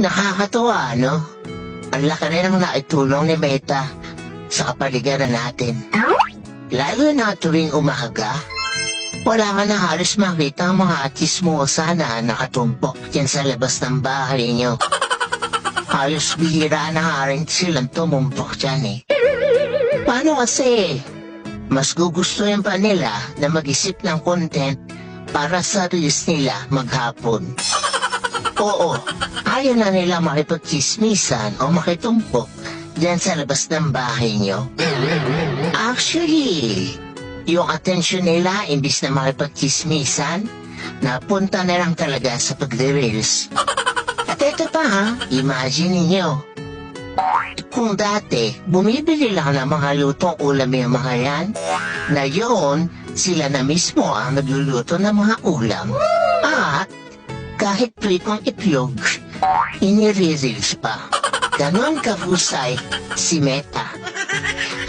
Nakakatuwa, no? Ang laki rin ang naitulong ni Meta sa kapaligiran natin. Lalo na tuwing umaga, wala ka na halos makita ang mga chismosa na nakatumpok dyan sa labas ng bahay niyo. Halos bihira na nga rin silang tumumpok dyan eh. Paano kasi? Mas gugustuhin pa nila na mag-isip ng content para sa reels nila maghapon. Oo, ayaw na nila makipagchismisan o makitumpok dyan sa labas ng bahay nyo. Actually, yung atensyon nila imbis na makipagchismisan, napunta na lang talaga sa pagre-reels. At ito pa ha, imagine ninyo. Kung dati, bumibili lang ng mga lutong ulam yung mga yan, na yun, sila na mismo ang nagluluto ng mga ulam. At kahit pritong itlog, inire-reels pa. Ganon kahusay si Meta.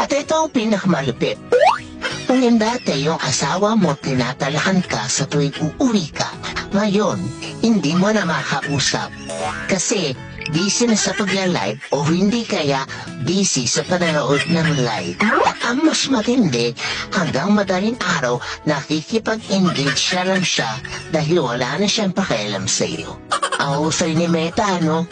At ito ang pinakamalupit. Kung yung dati yung asawa mo tinatalahan ka sa tuwing uuwi ka, ngayon, hindi mo na makausap. Kasi busy na sa pagla-live o hindi kaya busy sa pananood ng live. At ang mas matindi, hanggang madaling araw nakikipag-engage na lang siya dahil wala na siyang pakialam sa iyo. Ang husay ni Meta, no?